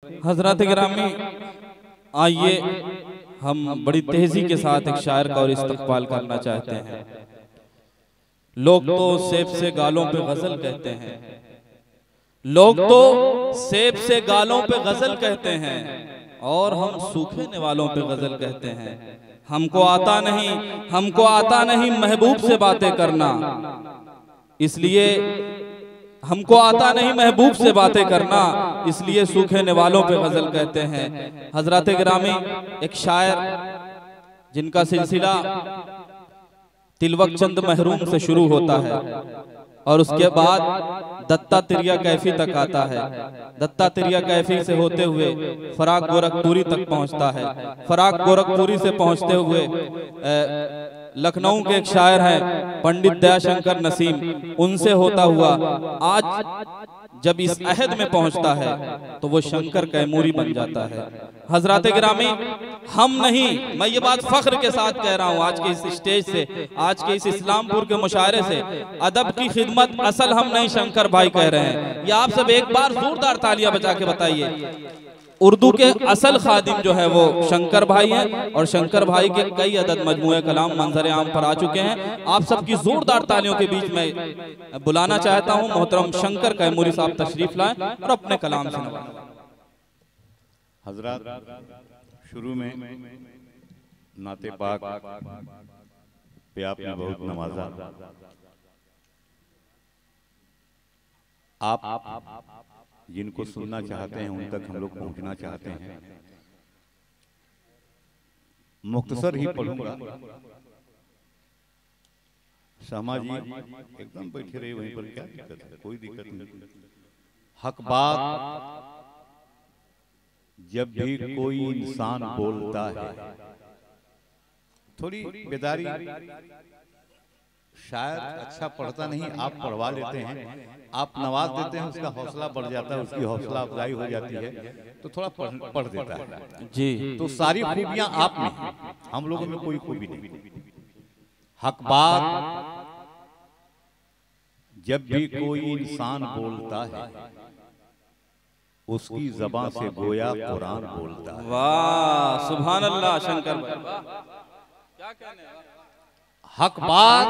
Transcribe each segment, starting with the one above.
हजरत गिरामी, आइए हम बड़ी तेजी के साथ एक शायर का और इस्तकबाल करना चाहते हैं। लोग तो सेब से गालों पे गजल कहते हैं, लोग तो सेब से गालों पे गजल कहते हैं, और हम सूखे निवालों पे गजल कहते हैं। हमको आता नहीं महबूब से बातें करना, इसलिए हमको आता नहीं महबूब से बातें करना, इसलिए सूखे निवालों पे गजल कहते हैं। हजरत गिरामी, एक शायर जिनका सिलसिला तिलवक चंद महरूम से शुरू होता है और उसके बाद दत्तात्रेय कैफी तक आता है। दत्तात्रेय कैफी से होते हुए फराक गोरखपुरी तक पहुंचता है। फराक गोरखपुरी से पहुंचते हुए लखनऊ के एक शायर हैं पंडित दयाशंकर नसीम, उनसे होता हुआ आज जब इस अहद में पहुंचता है तो वो शंकर कैमूरी बन जाता है। हजरत गिरामी, हम नहीं, मैं ये बात फख्र के साथ कह रहा हूँ आज के इस स्टेज से, आज के इस इस्लामपुर के मुशायरे से, अदब की खिदमत असल हम नहीं शंकर भाई कह रहे हैं। ये आप सब एक बार जोरदार तालियां बजा के बताइए। उर्दू के असल खादिम जो है वो शंकर भाई हैं और शंकर भाई के कई अदद मजमूए कलाम मंजर आम पर आ चुके हैं। आप सबकी जोरदार तालियों के बीच में बुलाना चाहता हूं मोहतरम शंकर कैमूरी साहब तशरीफ लाएं और अपने कलाम से नवाजें। हजरत, शुरू में नाते पाक पे आपने बहुत नवाजा। आप जिनको सुनना चाहते हैं उन तक हम लोग पहुंचना चाहते हैं। मुख्तसर ही पढ़ूंगा। शमा जी एकदम बैठे रहे वहीं पर, क्या दिक्कत है? कोई दिक्कत नहीं। हक बात जब भी कोई इंसान बोलता है, थोड़ी बेदारी, शायद अच्छा पढ़ता नहीं, आप पढ़वा लेते हैं, आप नवाज देते हैं, उसका हौसला बढ़ जाता है, उसकी हौसला अफजाई हो जाती है, तो थोड़ा पढ़ देता है जी। तो सारी खूबियां आप में, हम लोगों में कोई खूबी नहीं। हक बात जब भी कोई इंसान बोलता है, उसकी ज़बान से गोया कुरान बोलता है। वाह, सुभान अल्लाह शंकर भाई, क्या कहने हैं? हक बात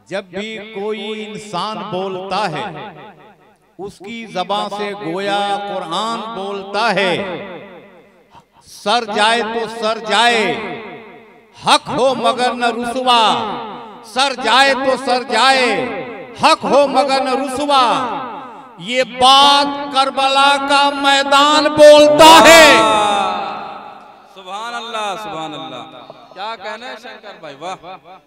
जब भी कोई इंसान बोलता है, उसकी ज़बान से गोया कुरान बोलता है। सर जाए तो सर जाए, हक हो मगर न रुसवा। सर जाए तो सर जाए, हक हो मगर न रुसवा। ये बात करबला का मैदान बोलता है। सुभान अल्लाह, सुभान अल्लाह, क्या कहने हैं शंकर भाई, वाह वाह वाह।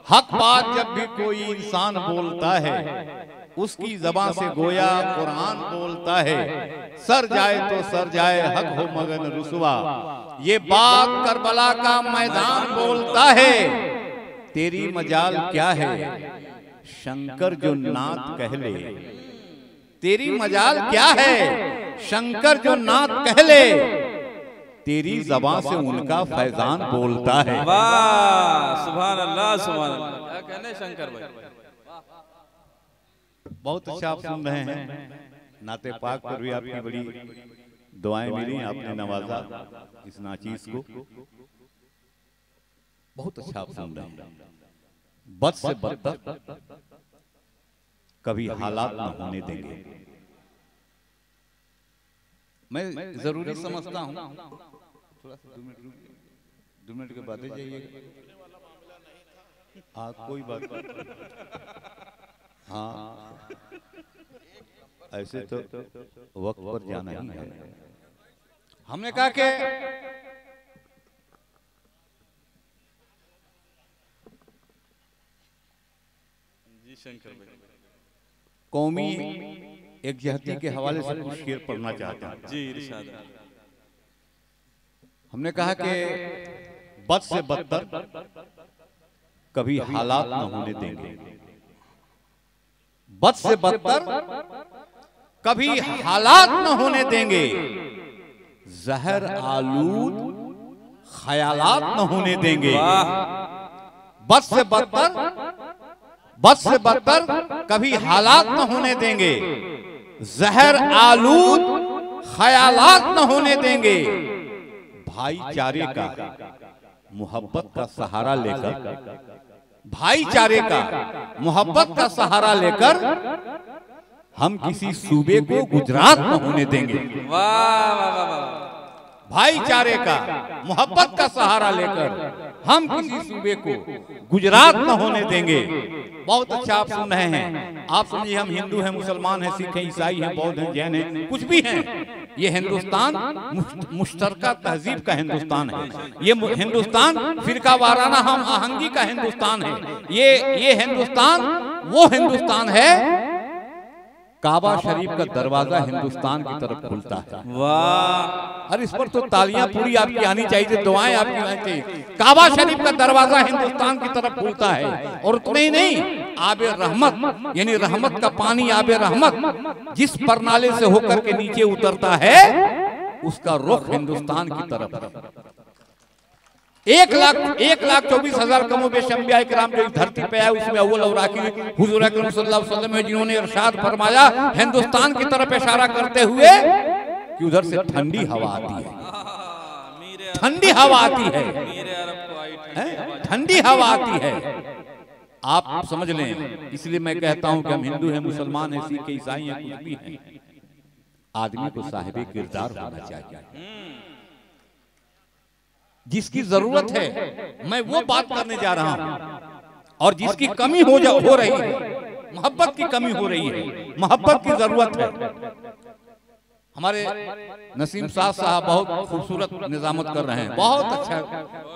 हक बात जब भी कोई इंसान बोलता है, उसकी ज़बान से गोया कुरान बोलता है। सर जाए तो सर जाए, हक हो मगर न रुसवा। ये बात करबला का मैदान बोलता है। तेरी मजाल क्या है शंकर जो नात कह ले। तेरी मजाल क्या है शंकर जो नात कह ले। तेरी ज़बान से उनका फैजान बोलता है। वाह, सुभान अल्लाह, सुभान अल्लाह, क्या कहने शंकर भाई। बहुत अच्छा आप सुन रहे हैं। नाते पाक पर भी आपकी बड़ी दुआएं मिली, आपने नवाजा इस नाचीज को। बहुत अच्छा आप सुन रहे हैं। बद से बदतर कभी हालात न होने देंगे। मैं जरूरी समझता हूँ, थोड़ा सा 2 मिनट के बाद जाइएगा। हाँ, कोई बात नहीं। हाँ, ऐसे तो वक्त पर जाना ही है। हमने कहा कि जी शंकर भाई, कौमी एकजहती के हवाले से कुछ शेर पढ़ना चाहता हूँ जी। इरशाद। हमने कहा कि बद से बदतर कभी हालात न होने देंगे। बद से बदतर कभी हालात न होने देंगे। जहर आलूद ख्यालात न होने देंगे। बद से बदतर बद से बदतर कभी हालात न होने देंगे, जहर आलूद ख्यालात न होने देंगे। भाईचारे का मोहब्बत का सहारा लेकर, भाईचारे का मोहब्बत का सहारा लेकर हम किसी सूबे को गुजरात न होने देंगे। वाह वाह वाह। भाईचारे का मोहब्बत का सहारा लेकर हम किसी सूबे को गुजरात न होने देंगे। बहुत अच्छा आप सुन रहे हैं। आप सुनिए, हम हिंदू हैं, मुसलमान हैं, सिख हैं, ईसाई हैं, बौद्ध हैं, जैन हैं, कुछ भी हैं। ये हिंदुस्तान मुश्तरका तहजीब का हिंदुस्तान है। ये हिंदुस्तान फिरका वाराना हम आहंगी का हिंदुस्तान है। ये हिंदुस्तान वो हिंदुस्तान है, काबा शरीफ का दरवाजा हिंदुस्तान की तरफ खुलता है। वाह। और इस पर तो तालियां पूरी आपकी आनी चाहिए, दुआएं आपकी आनी चाहिए। काबा शरीफ का दरवाजा हिंदुस्तान की तरफ खुलता है। और उतना ही नहीं, आबे रहमत यानी रहमत का पानी, आबे रहमत जिस परनाले से होकर के नीचे उतरता है, उसका रुख हिंदुस्तान की तरफ। 1,24,000 कमोबेश अंबिया किराम जो धरती पे आए, उसमें अव्वल और आखिर हुजूर अकरम सल्लल्लाहु अलैहि वसल्लम है, जिन्होंने इरशाद फरमाया हिंदुस्तान की तरफ इशारा करते हुए कि उधर से ठंडी हवा आती है, ठंडी हवा आती है, ठंडी हवा आती है। आप समझ लें, इसलिए मैं कहता हूं कि हम हिंदू हैं, मुसलमान हैं, सिख हैं, ईसाई हैं, कुछ भी हैं, आदमी को साहिबे किरदार होना चाहिए। जिसकी जरूरत है, मैं वो बात करने जा रहा हूं। और जिसकी कमी हो रही है, मोहब्बत की कमी हो रही है, मोहब्बत की जरूरत है। हमारे नसीम साहब बहुत खूबसूरत निजामत कर रहे हैं, बहुत अच्छा।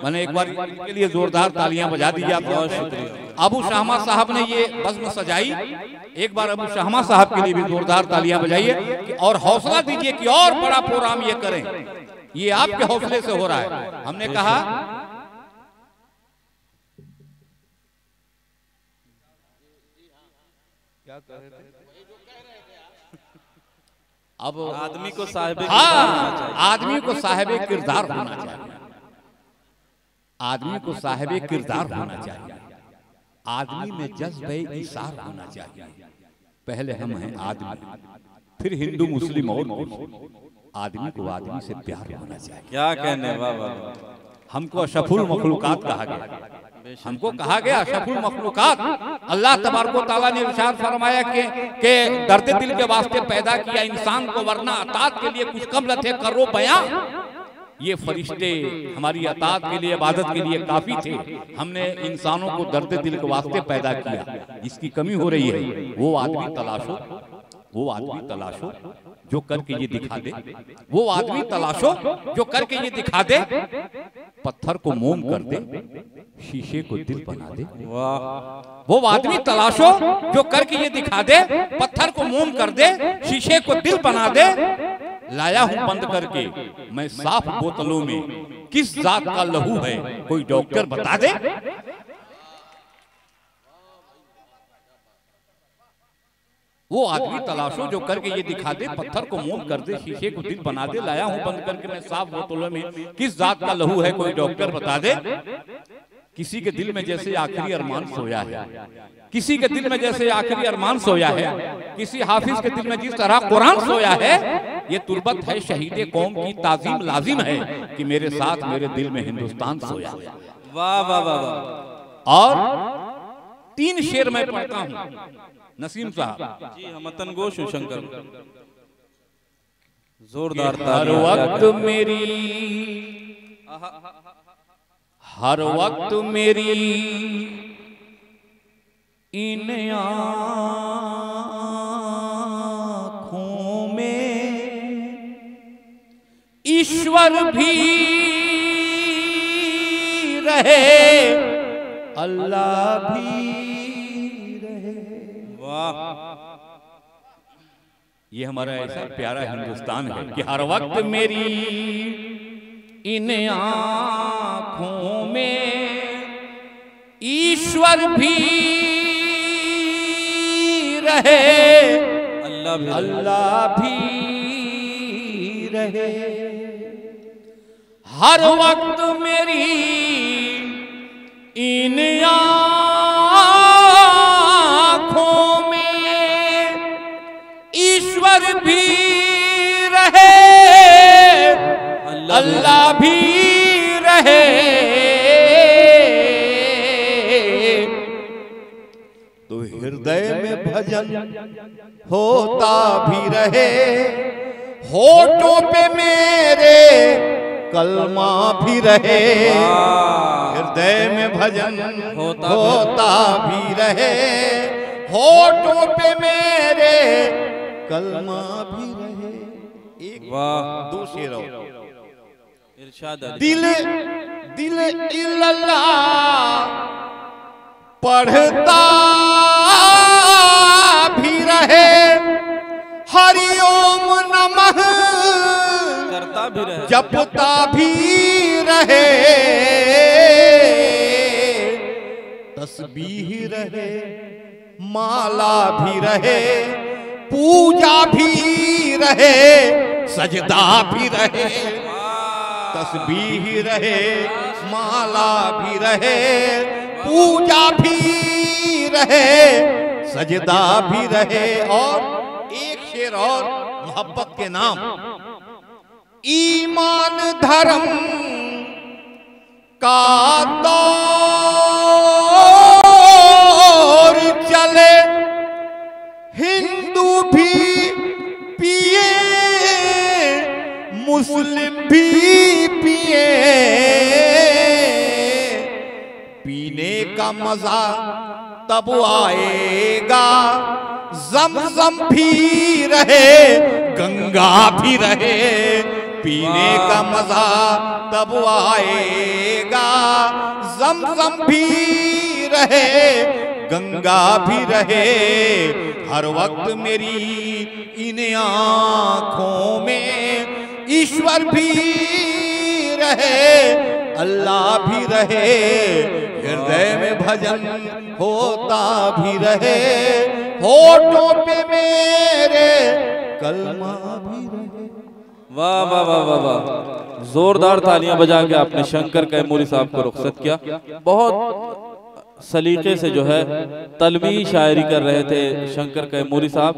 मैंने एक बार इनके लिए जोरदार तालियां बजा दीजिए आप। बहुत शुक्रिया। अबू शाहमा साहब ने ये बज़्म सजाई, एक बार अबू शाहमा साहब के लिए भी जोरदार तालियां बजाइए और हौसला दीजिए कि और बड़ा प्रोग्राम ये करें। ये आपके हौसले से हो रहा है। हमने कहा क्या कह रहे थे? अब आदमी को साहिबे आदमी को साहिबे किरदार होना चाहिए। आदमी को साहिबे किरदार होना चाहिए। आदमी में जज्बे इसार होना चाहिए। पहले हम हैं आदमी, फिर हिंदू मुस्लिम और आदमी को आदमी से प्यार होना चाहिए। क्या कहने, वाह वाह। हमको अशफुल मखलूकात कहा गया, हमको कहा गया अशफुल मखलूकात। अल्लाह तबारक व तआला ने इरशाद फरमाया कि दर्द दिल के वास्ते पैदा किया इंसान को, वरना अतात के लिए कुछ कम थे करो बयां। ये फरिश्ते हमारी अतात के लिए, इबादत के लिए काफी थे। हमने इंसानों को दर्द दिल के वास्ते पैदा किया। जिसकी कमी हो रही है, वो आदमी तलाशो, वो आदमी तलाशो जो करके ये दिखा दे, वो आदमी तलाशो जो करके ये दिखा दे। पत्थर को मोम कर दे, शीशे को दिल बना दे। वाह। वो आदमी तलाशो जो करके ये दिखा दे, पत्थर को मोम कर दे, शीशे को दिल बना दे। लाया हूं बंद करके मैं साफ बोतलों में, किस जात का लहू है कोई डॉक्टर बता दे। वो आदमी तलाशो जो करके ये दिखा दे, पत्थर को मोम कर दे, शीशे को दिल बना दे। लाया हूं बंद करके मैं साफ बोतलों में, किस जात का लहू है कोई डॉक्टर बता दे। किसी के दिल में जैसे आखिरी अरमान सोया है, किसी के दिल में जैसे आखिरी अरमान सोया है, किसी हाफिज के दिल में जिस तरह कुरान सोया है। ये तुरबत है शहीद कौम की, ताजीम लाजिम है कि मेरे साथ मेरे दिल में हिंदुस्तान सोया। वाह वाह वाह। और 3 शेर मैं पढ़ता हूं नसीम साहब जी। हम मतन गोश शंकर जोरदार। हर वक्त मेरी, हर वक्त मेरी इन आँखों में ईश्वर भी रहे, अल्लाह भी रहे। वाह। ये हमारा ऐसा प्यारा हिंदुस्तान है कि हर वक्त मेरी इन आँखों में ईश्वर भी रहे, अल्लाह भी रहे। हर वक्त मेरी इन आँखों ईश्वर भी रहे, अल्लाह भी रहे, तो हृदय में भजन होता भी रहे, होठों पे मेरे कलमा भी रहे, हृदय में भजन होता भी रहे, होठों पे मेरे कलमा भी रहे। एक दो शेर इरशाद दिल दिल इल्लल्लाह पढ़ता भी रहे, हरिओम नमः करता भी रहे, जपता भी रहे, तस्बीह रहे, माला भी रहे, पूजा भी रहे, सजदा भी रहे, तस्बीह रहे, माला भी रहे, पूजा भी रहे, सजदा भी रहे। और एक शेर और मोहब्बत के नाम, ईमान धर्म का दौर चले, हिंदू भी पिए मुस्लिम भी पिए, पीने का मजा तब आएगा, ज़मज़म भी रहे, गंगा भी रहे, पीने का मजा तब आएगा, ज़मज़म भी रहे, गंगा भी रहे, हर वक्त मेरी इन आँखों में ईश्वर भी रहे, अल्लाह भी रहे, हृदय में भजन होता भी रहे, होठों पे मेरे कलमा भी रहे। वाह वाह वाह वाह वाह, जोरदार तालियां बजा के आपने शंकर कैमूरी साहब को रुखसत किया। बहुत सलीके से जो है तलवी शायरी कर रहे थे शंकर कैमूरी साहब।